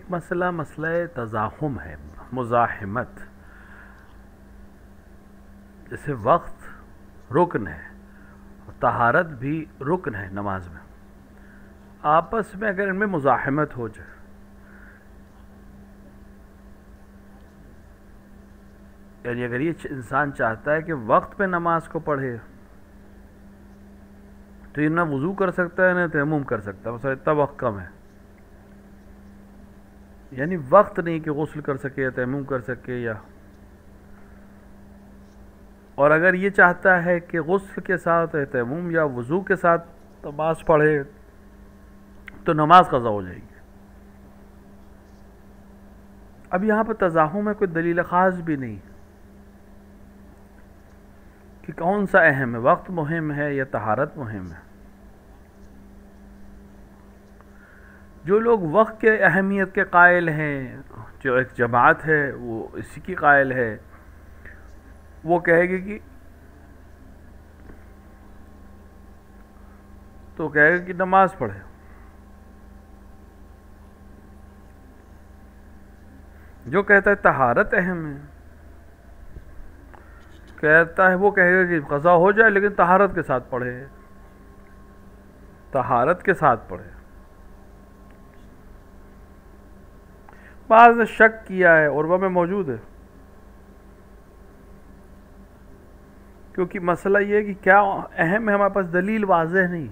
मसला मसला तज़ाहुम है, मुज़ाहिमत। जैसे वक्त रुकन है और तहारत भी रुकन है नमाज में, आपस में अगर इनमें मुज़ाहिमत हो जाए, यानी अगर ये इंसान चाहता है कि वक्त पे नमाज को पढ़े तो ये ना वज़ू कर सकता है ना तयम्मुम कर सकता है, मतलब इतना वक्त कम है, यानी वक्त नहीं कि गुस्ल कर सके या तयम्मुम कर सके या। और अगर ये चाहता है कि गुस्ल के साथ या तयम्मुम या वज़ू के साथ नमाज पढ़े तो नमाज क़ज़ा हो जाएगी। अब यहाँ पर तज़ाहुम में कोई दलील ख़ास भी नहीं कि कौन सा अहम है, वक्त मुहिम है या तहारत मुहिम है। जो लोग वक्त के अहमियत के कायल हैं, जो एक जमात है वो इसी की कायल है, वो कहेगी कि नमाज पढ़े। जो कहता है तहारत अहम है, कहता है वो कहेगा कि क़ज़ा हो जाए लेकिन तहारत के साथ पढ़े, तहारत के साथ पढ़े। बाज़ ने शक किया है और वह में मौजूद है, क्योंकि मसला ये है कि क्या अहम है, हमारे पास दलील वाज़ेह नहीं।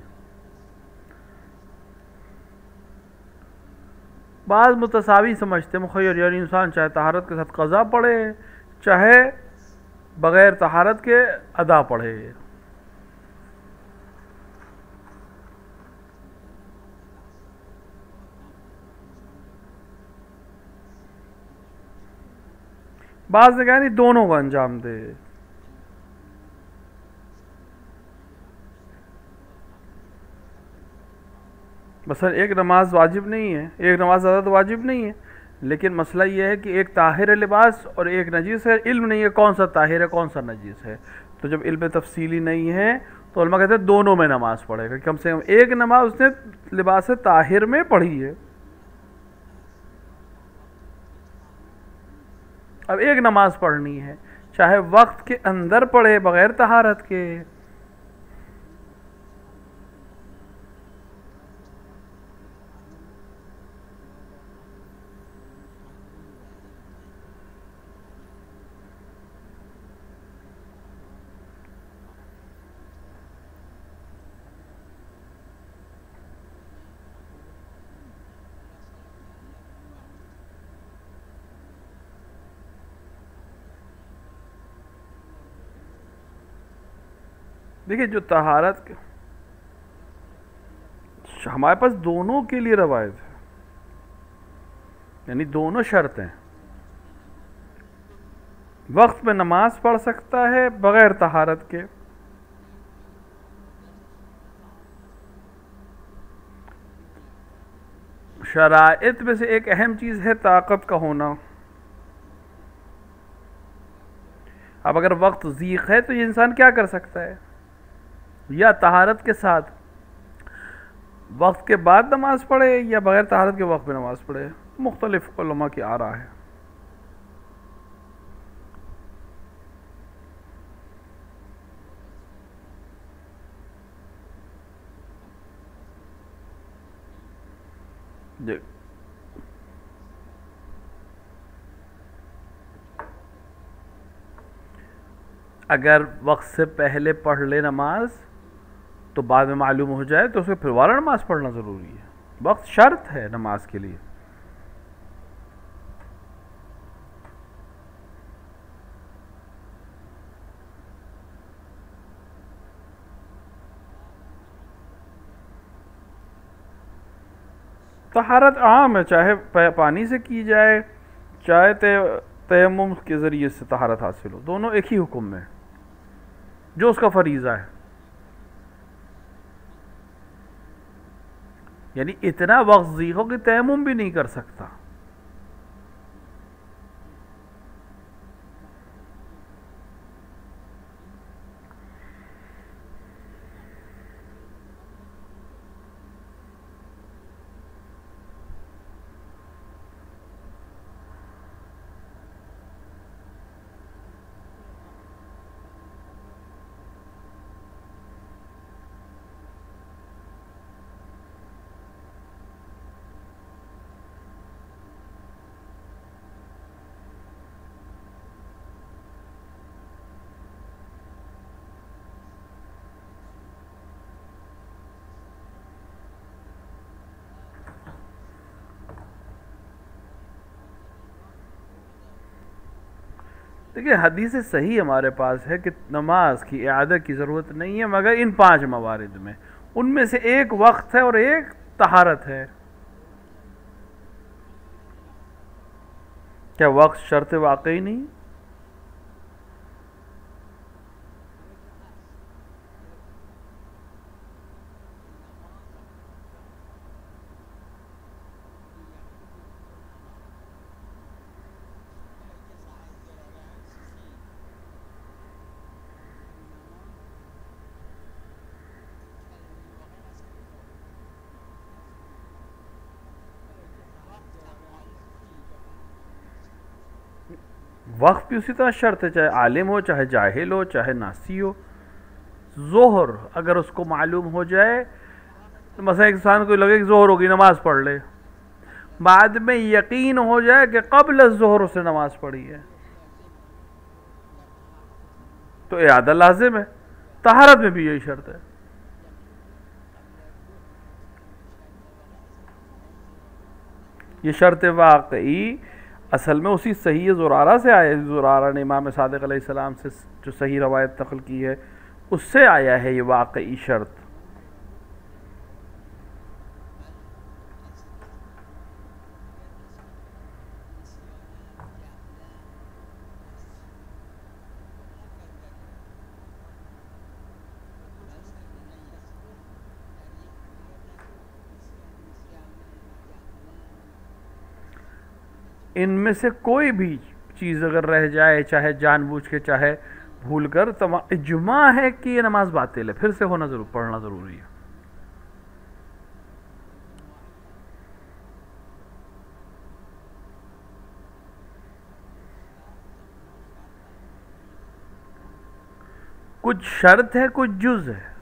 बाज़ मुतसावी समझते मुखय्यर, यानी इंसान चाहे तहारत के साथ क़ज़ा पढ़े चाहे बग़ैर तहारत के अदा पढ़े। बाज़ ने कहा नहीं दोनों को अंजाम दे। मसलन एक नमाज वाजिब नहीं है, एक नमाज ज़्यादा तो वाजिब नहीं है, लेकिन मसला ये है कि एक ताहिर लिबास और एक नजीस है। इल्म नहीं है कौन सा ताहिर है कौन सा नजीस है, तो जब इल्म तफसीली नहीं है तो उलमा कहते हैं दोनों में नमाज पढ़ेगा। कम से कम एक नमाज उसने लिबास ताहिर में पढ़ी है। अब एक नमाज पढ़नी है, चाहे वक्त के अंदर पढ़े बग़ैर तहारत के। देखिए जो तहारत हमारे पास दोनों के लिए रवायत है, यानी दोनों शर्त हैं। वक्त में नमाज पढ़ सकता है बग़ैर तहारत के, शराइत में से एक अहम चीज़ है ताकत का होना। अब अगर वक्त ज़ीक़ है तो ये इंसान क्या कर सकता है, या तहारत के साथ वक्त के बाद नमाज पढ़े या बग़ैर तहारत के वक्त में नमाज पढ़े। मुख्तलिफ उलमा की आरा है। अगर वक्त से पहले पढ़ ले नमाज तो बाद में मालूम हो जाए तो उसे फिर वाला नमाज पढ़ना ज़रूरी है। वक्त शर्त है नमाज के लिए। तहारत आम है, चाहे पानी से की जाए चाहे तयम्मुम के ज़रिए से तहारत हासिल हो, दोनों एक ही हुक्म में जो उसका फरीज़ा है। यानी इतना वक्त ज़ीक़ हो कि तयम्मुम भी नहीं कर सकता। देखिए हदीस सही हमारे पास है कि नमाज की इआदत की ज़रूरत नहीं है मगर इन 5 मवारिद में, उनमें से एक वक्त है और एक तहारत है। क्या वक्त शर्त वाकई नहीं? वक्त भी उसी तरह शर्त है, चाहे आलिम हो, चाहे जाहिल हो, चाहे नासी हो। जोहर अगर उसको मालूम हो जाए, तो मसला एक इंसान को लगे कि जोहर होगी, नमाज पढ़ ले, बाद में यकीन हो जाए कि कब्ल जोहर उसने नमाज पढ़ी है, तो इआदा लाजिम है। तहारत में भी यही शर्त है। ये शर्त वाकई असल में उसी सही ज़ुरारा से आया है। ज़ुरारा ने इमाम सादिक़ अलैहिस्सलाम से जो सही रवायत नकल की है, उससे आया है ये वाकई शर्त। इनमें से कोई भी चीज़ अगर रह जाए, चाहे जानबूझ के चाहे भूल कर, इज्मा है कि ये नमाज बातिल है, फिर से होना जरूर, पढ़ना ज़रूरी है। कुछ शर्त है, कुछ जुज है।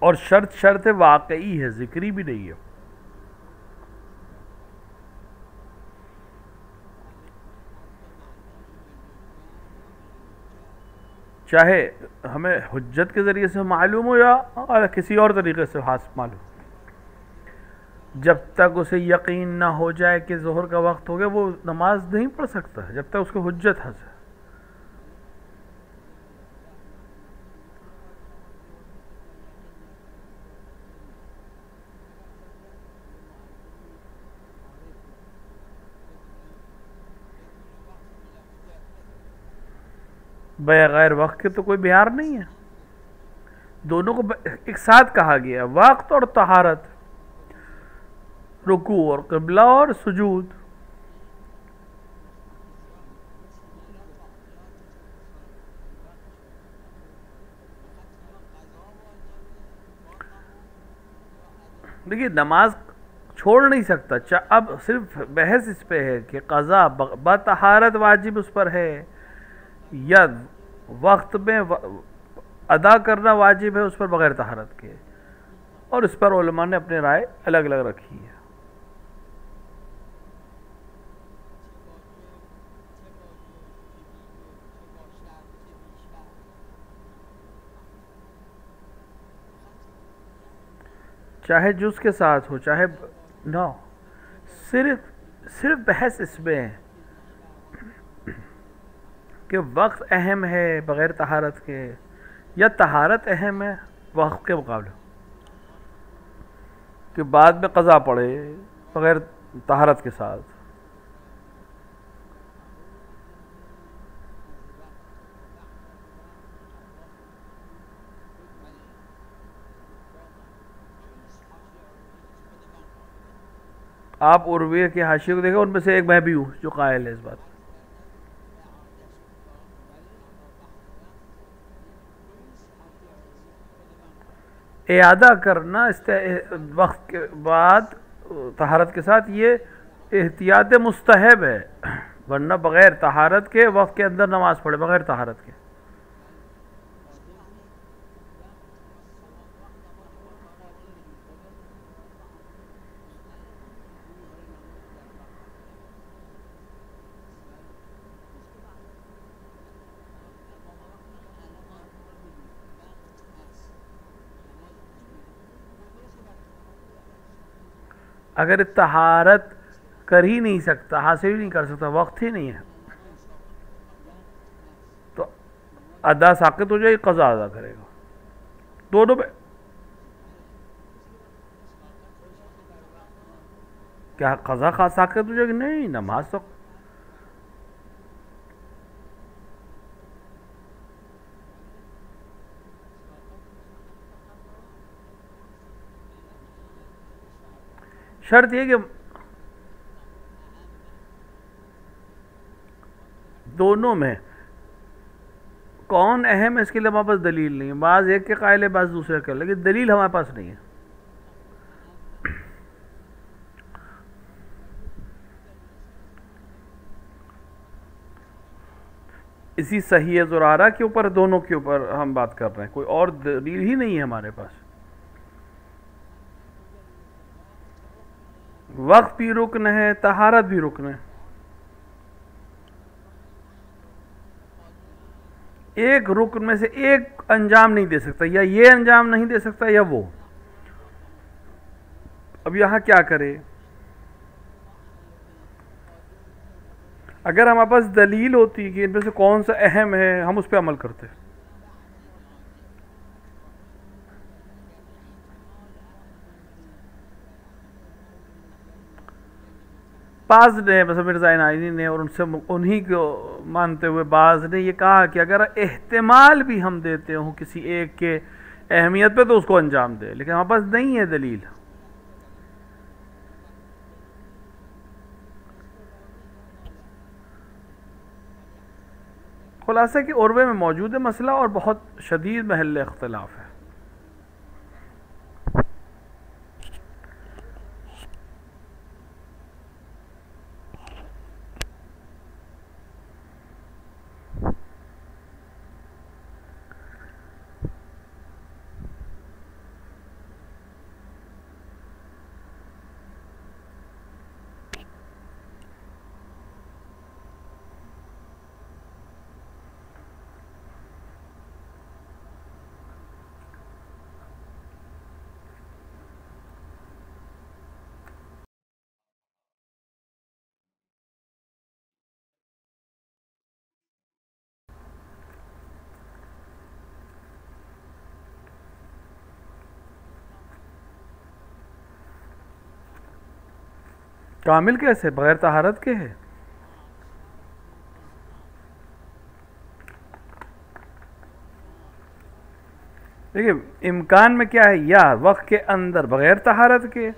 और शर्त शर्त वाकई है, जिक्री भी नहीं है। चाहे हमें हुज्जत के ज़रिए से मालूम हो या किसी और तरीके से हाथ मालूम, जब तक उसे यकीन ना हो जाए कि ज़ोहर का वक्त हो गया, वो नमाज नहीं पढ़ सकता है जब तक उसको हुज्जत हासिल। बगैर वक्त के तो कोई बिहार नहीं है। दोनों को एक साथ कहा गया, वक्त और तहारत, रुकू और क़िबला और सुजूद। देखिए नमाज छोड़ नहीं सकता। अब सिर्फ बहस इस पे है कि क़ज़ा बतहारत वाजिब उस पर है या वक्त में अदा करना वाजिब है उस पर बगैर तहारत के, और इस पर उलमा ने अपनी राय अलग अलग रखी है। चाहे जुज के साथ हो चाहे ना, सिर्फ सिर्फ बहस इसमें है कि वक्त अहम है बग़ैर तहारत के या तहारत अहम है वक्त के मुकाबले, कि बाद में क़ज़ा पड़े बग़ैर तहारत के साथ। आप उर्वे के हाशिए को देखा, उनमें से एक मैं भी हूँ जो कायल है इस बात। इआदा करना वक्त के बाद तहारत के साथ, ये एहतियात मुस्तहब है, वरना बग़ैर तहारत के वक्त के अंदर नमाज पढ़े बग़ैर तहारत के। अगर तहारत कर ही नहीं सकता, हासिल ही नहीं कर सकता, वक्त ही नहीं है, तो अदा साकित हो जाएगी, कज़ा अदा करेगा। दोनों में क्या कज़ा खा साकित हो जाएगी? नहीं, नमाज तो शर्त ये कि दोनों में कौन अहम है इसके लिए हमारे पास दलील नहीं है। बाज़ एक के कायल है, बाज़ दूसरे के, लेकिन दलील हमारे पास नहीं है। इसी सही ज़ुरारा के ऊपर, दोनों के ऊपर हम बात कर रहे हैं, कोई और दलील ही नहीं है हमारे पास। वक्त भी रुकन है, तहारत भी रुकन है। एक रुकन में से एक अंजाम नहीं दे सकता, या ये अंजाम नहीं दे सकता या वो। अब यहां क्या करे? अगर हमारे पास दलील होती कि इनमें से कौन सा अहम है, हम उस पर अमल करते। बाज़ ने, मतलब मिर्ज़ा नाइनी ने और उनसे उन्हीं को मानते हुए बाज़ ने ये कहा कि अगर एहतिमाल भी हम देते हों किसी एक के अहमियत पे, तो उसको अंजाम दे, लेकिन हमारे पास नहीं है दलील। खुलासा कि उर्वे में मौजूद है मसला और बहुत शदीद महल इख्तलाफ है। कामिल कैसे, बगैर तहारत के है? देखिए इम्कान में क्या है, या वक्त के अंदर बगैर तहारत के,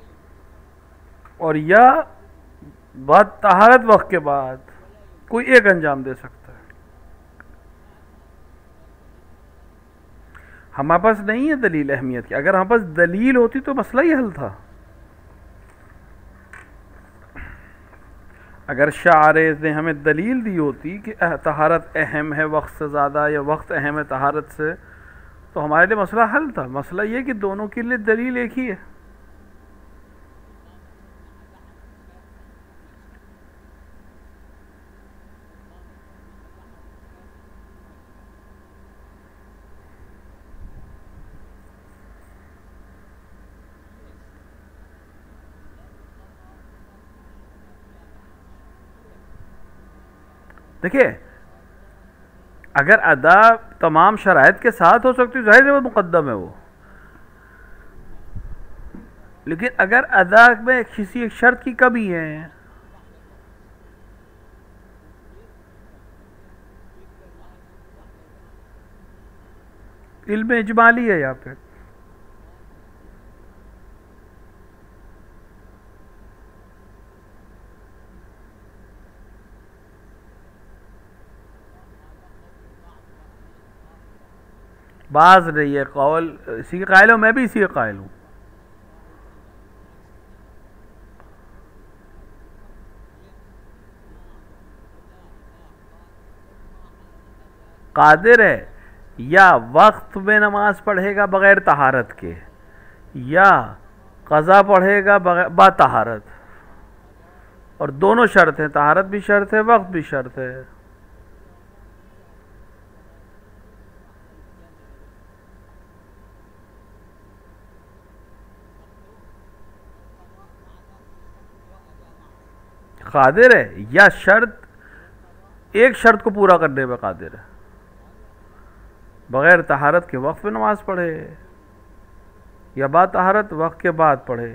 और या बाद तहारत वक्त के बाद, कोई एक अंजाम दे सकता है। हमारे पास नहीं है दलील अहमियत की। अगर हमारे पास दलील होती तो मसला ही हल था। अगर शारे ने हमें दलील दी होती कि तहारत अहम है वक्त से ज़्यादा, या वक्त अहम है तहारत से, तो हमारे लिए मसला हल था। मसला ये कि दोनों के लिए दलील एक ही है। देखिए अगर अदा तमाम शराइत के साथ हो सकती, जाहिर है वो मुकद्दम है वो, लेकिन अगर अदा में किसी एक शर्त की कमी है, इल्म इजमाली है यहाँ पे। बाज नहीं है कौल, इसी के कायल हूँ, मैं भी इसी के कायल हूँ। कादिर है, या वक्त में नमाज पढ़ेगा बगैर तहारत के, या कज़ा पढ़ेगा बा तहारत, और दोनों शर्त हैं, तहारत भी शर्त है, वक्त भी शर्त है। कादिर है, या शर्त एक शर्त को पूरा करने में कादिर है, बगैर तहारत के वक्त में नमाज पढ़े या बाद तहारत वक्त के बाद पढ़े।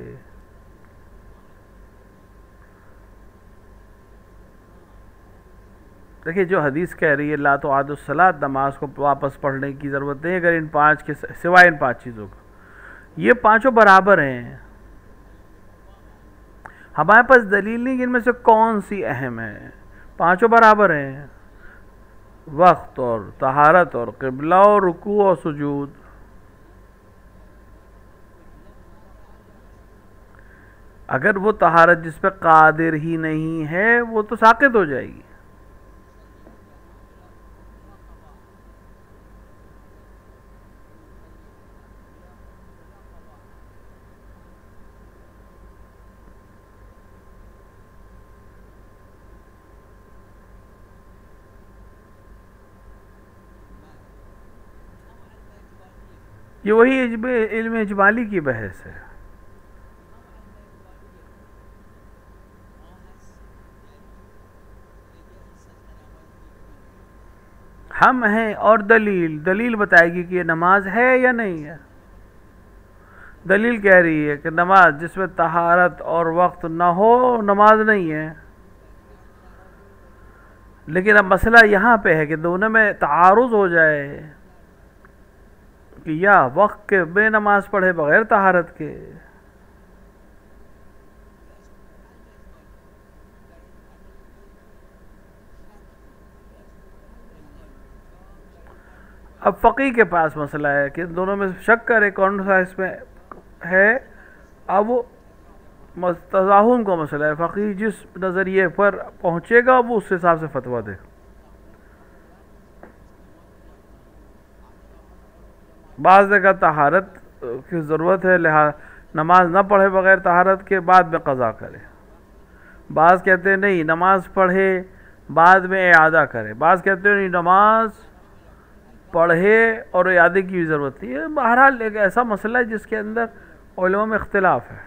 देखिए जो हदीस कह रही है ला तो आदुस्सलात, नमाज को वापस पढ़ने की ज़रूरत नहीं अगर इन पांच के सिवाय इन पांच चीज़ों को, ये पांचों बराबर हैं। हमारे पास दलील नहीं कि इनमें से कौन सी अहम है, पांचों बराबर हैं, वक्त और तहारत और क़िबला और रुकू और सुजूद। अगर वो तहारत जिस पे कादिर ही नहीं है वो तो साक़ित हो जाएगी। ये वही इल्म इजमाली की बहस है। हम हैं और दलील बताएगी कि ये नमाज है या नहीं है। दलील कह रही है कि नमाज जिसमें तहारत और वक्त ना हो नमाज नहीं है, लेकिन अब मसला यहाँ पे है कि दोनों में तारुज़ हो जाए कि या वक्त के में नमाज पढ़े बगैर तहारत के। अब फ़क़ी के पास मसला है कि दोनों में शक करे कौन सा इसमें है। अब वो तज़ाहुम का मसला है, फ़क़ी जिस नज़रिए पर पहुँचेगा वो उस हिसाब से फतवा दे। बाज़ ने कहा तहारत की ज़रूरत है लिहाज नमाज ना पढ़े बगैर तहारत के, बाद में क़ज़ा करे। बाज़ कहते हैं नहीं नमाज पढ़े बाद में इआदा करे, बाज़ कहते हैं नहीं नमाज पढ़े और इआदे की भी ज़रूरत नहीं है। बहरहाल एक ऐसा मसला है जिसके अंदर उलमा में इख्तिलाफ है।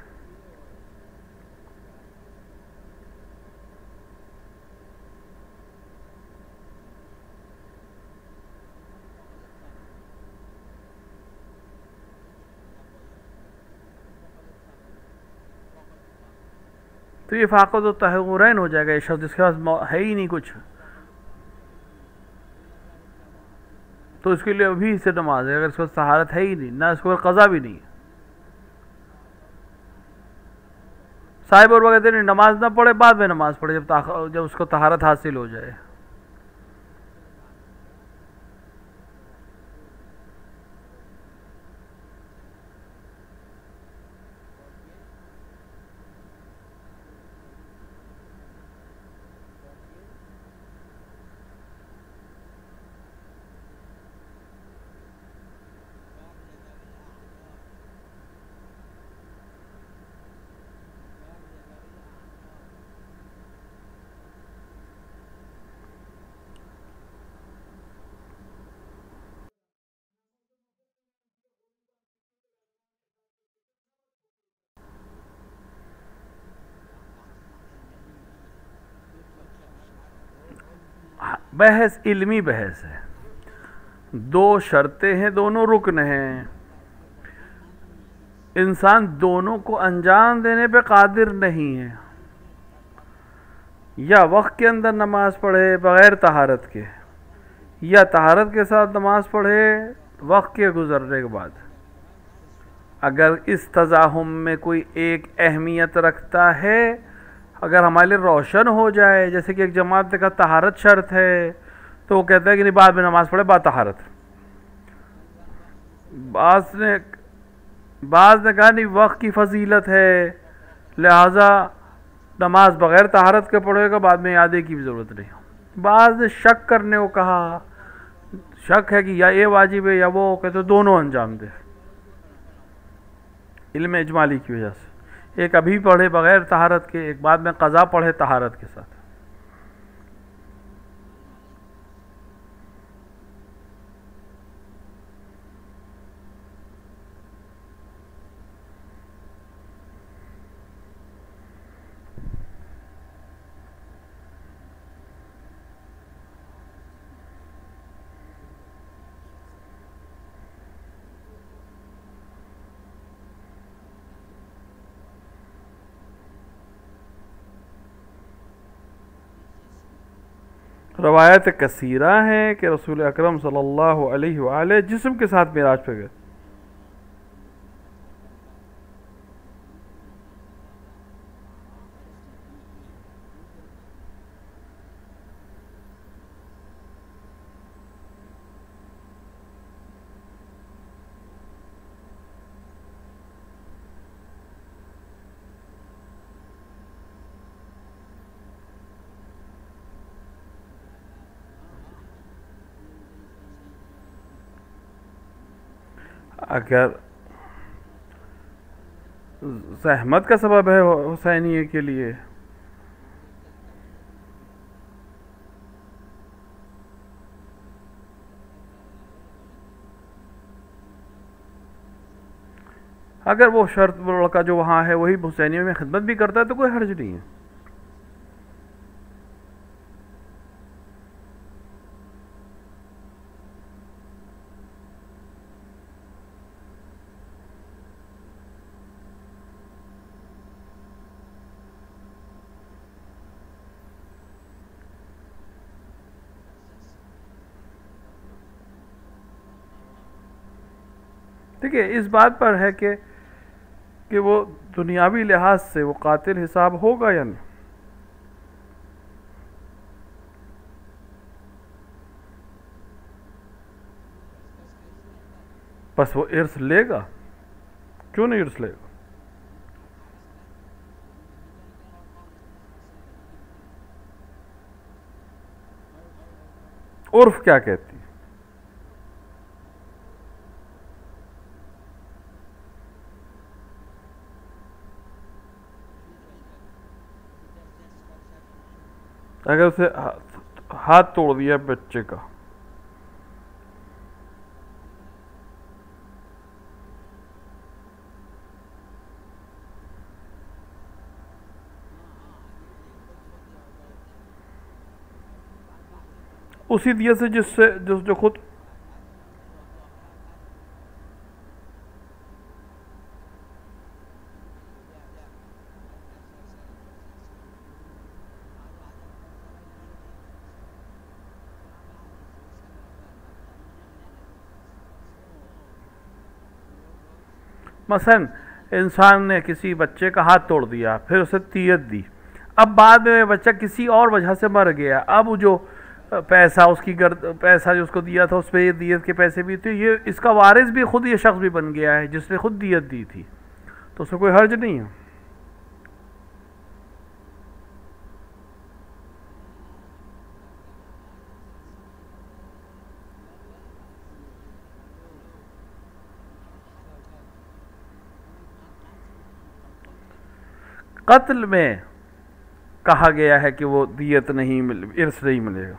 तो ये फ़ाक़द व तहव्वुरैन हो जाएगा, ये शख्स जिसके पास है ही नहीं कुछ, तो इसके लिए अभी से नमाज है। अगर इसके पास तहारत है ही नहीं, ना इसके पास क़ज़ा भी नहीं है। साहिब और कहते नहीं नमाज ना पढ़े बाद में नमाज पढ़े जब उसको तहारत हासिल हो जाए। बहस इल्मी बहस है, दो शर्तें हैं, दोनों रुकन हैं, इंसान दोनों को अंजाम देने पे कादिर नहीं है। या वक्त के अंदर नमाज पढ़े बग़ैर तहारत के, या तहारत के साथ नमाज पढ़े वक्त के गुज़रने के बाद। अगर इस तज़ाहुम में कोई एक अहमियत रखता है, अगर हमारे लिए रोशन हो जाए, जैसे कि एक जमात ने कहा तहारत शर्त है, तो वो कहता है कि नहीं बाद में नमाज पढ़े बाद तहारत। बाज़ ने कहा नहीं वक्त की फजीलत है लिहाजा नमाज बग़ैर तहारत के पढ़ेगा, बाद में इआदे की भी ज़रूरत नहीं। बाज़ ने शक करने को कहा, शक है कि या ये वाजिब है या वो, कहते दोनों अंजाम दे इल्म इजमाली की वजह से। एक अभी पढ़े बग़ैर तहारत के, एक बाद में क़ज़ा पढ़े तहारत के साथ। रवायत कसीरा हैं कि रसूल अकरम सल्लल्लाहु अलैहि वआलैहि जिस्म के साथ मिराज पे गए। अगर जहमत का सबब है हुसैनिये के लिए, अगर वो शर्त लड़का जो वहाँ है वही हुसैनिये में खिदमत भी करता है तो कोई हर्ज नहीं है। देखिए इस बात पर है कि वो दुनियावी लिहाज से वो कातिल हिसाब होगा या नहीं। बस वो इर्स लेगा, क्यों नहीं इर्स लेगा? उर्फ क्या कहती है? अगर उसे हाथ तोड़ दिया बच्चे का, उसी दिया से जिससे जो खुद मसलन इंसान ने किसी बच्चे का हाथ तोड़ दिया, फिर उसे तियत दी, अब बाद में बच्चा किसी और वजह से मर गया, अब जो पैसा उसकी पैसा जो उसको दिया था उस पर ये दियत के पैसे भी थे, ये इसका वारिस भी खुद ये शख्स भी बन गया है जिसने खुद दियत दी थी, तो उसमें कोई हर्ज नहीं है। कत्ल में कहा गया है कि वो दियत नहीं इर्स नहीं मिलेगा।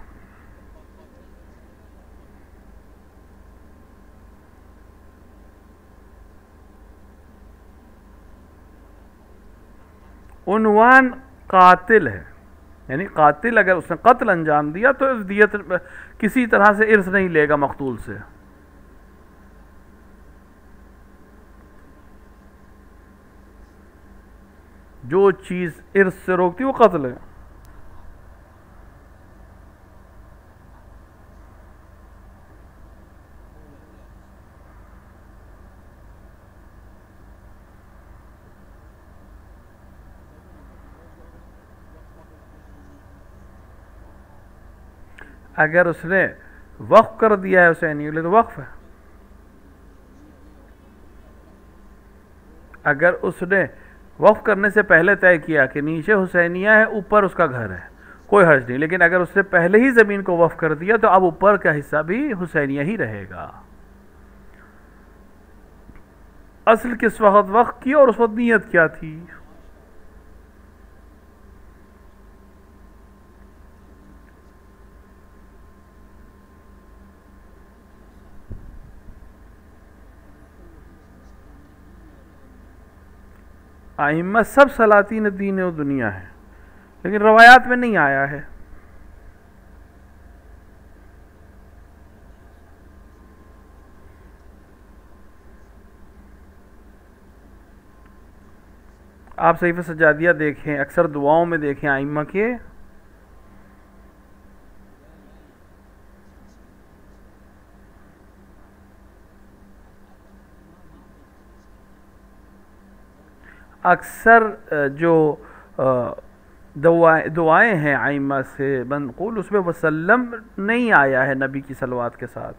उन्वान कातिल है, यानी कातिल अगर उसने कत्ल अंजाम दिया तो इस दियत किसी तरह से इर्स नहीं लेगा मकतूल से। जो चीज़ इर्स से रोकती वो कत्ल है। अगर उसने वक्फ कर दिया है हुसैनी के लिए तो वक्फ है। अगर उसने वक्फ करने से पहले तय किया कि नीचे हुसैनिया है ऊपर उसका घर है, कोई हर्ज नहीं, लेकिन अगर उसने पहले ही ज़मीन को वक्फ कर दिया तो अब ऊपर का हिस्सा भी हुसैनिया ही रहेगा। असल किस वक्त वक्फ की और उस वक्त नीयत क्या थी? आइम्मा सब सलातीन दीन और दुनिया है, लेकिन रवायात में नहीं आया है। आप सहीफ़े सजादिया देखें, अक्सर दुआओं में देखें आइम्मा के अक्सर जो दुआएं हैं आइम्मा से मनक़ूल, उसमें वसल्लम नहीं आया है नबी की सलवात के साथ,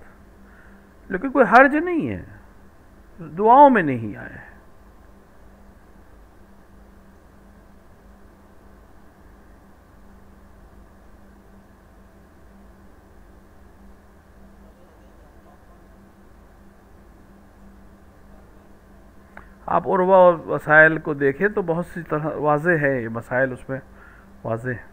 लेकिन कोई हर्ज नहीं है, दुआओं में नहीं आया है। आप उर्वा और वसाइल को देखें तो बहुत सी तरह वाज़े है ये मसाइल उसमें वाज़े हैं।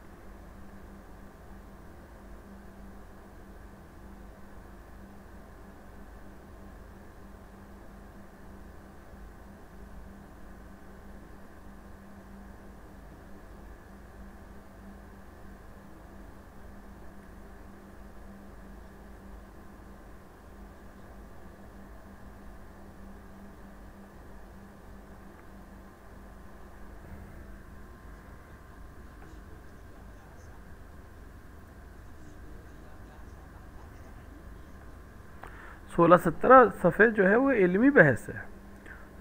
16-17 सफ़े जो है वो इल्मी बहस है,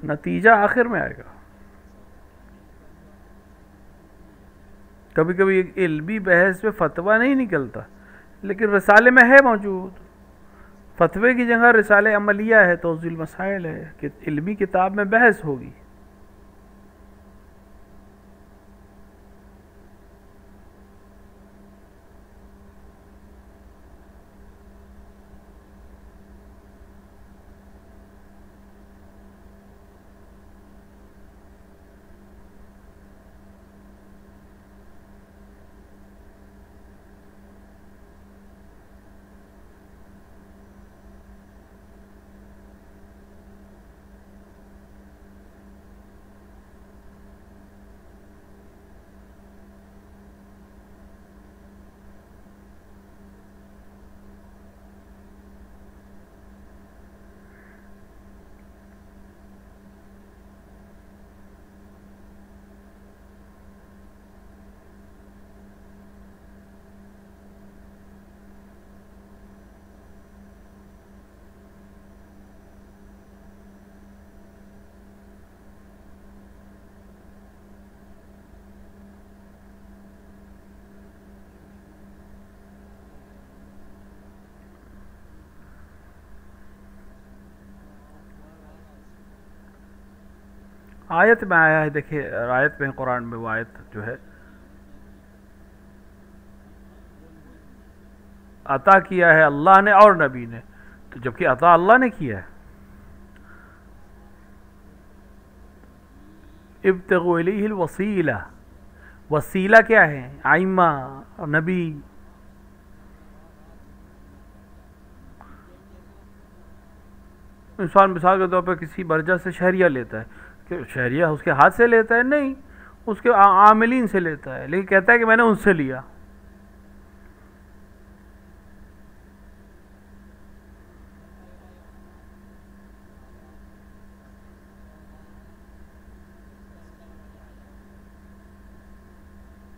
नतीजा आखिर में आएगा। कभी कभी एक इल्मी बहस में फतवा नहीं निकलता, लेकिन रिसाले में है मौजूद। फतवे की जगह रिसाले अमलिया है, तौज़ील मसाइल है कि इल्मी किताब में बहस होगी। आयत में आया है, देखिए आयत में कुरान में वो आयत जो है, अता किया है अल्लाह ने और नबी ने, तो जबकि अता अल्लाह ने किया है। इब्तगू इलैहिल वसीला, वसीला क्या है? आइम्मा और नबी। इंसान मिसाल के तौर पर किसी मर्जा से शहरिया लेता है, कि शहरिया उसके हाथ से लेता है? नहीं, उसके आमिलीन से लेता है, लेकिन कहता है कि मैंने उनसे लिया।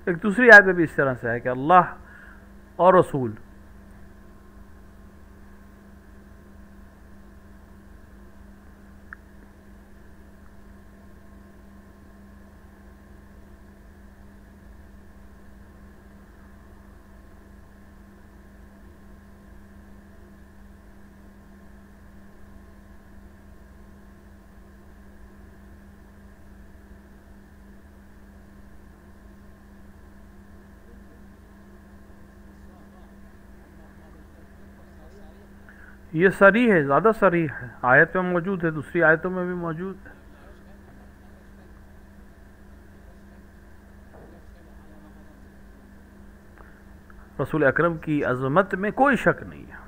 एक दूसरी आयत में भी इस तरह से है कि अल्लाह और रसूल। ये सरी है, ज़्यादा सरी है, आयत में मौजूद है, दूसरी आयतों में भी मौजूद है। रसूल अकरम की अज़मत में कोई शक नहीं है।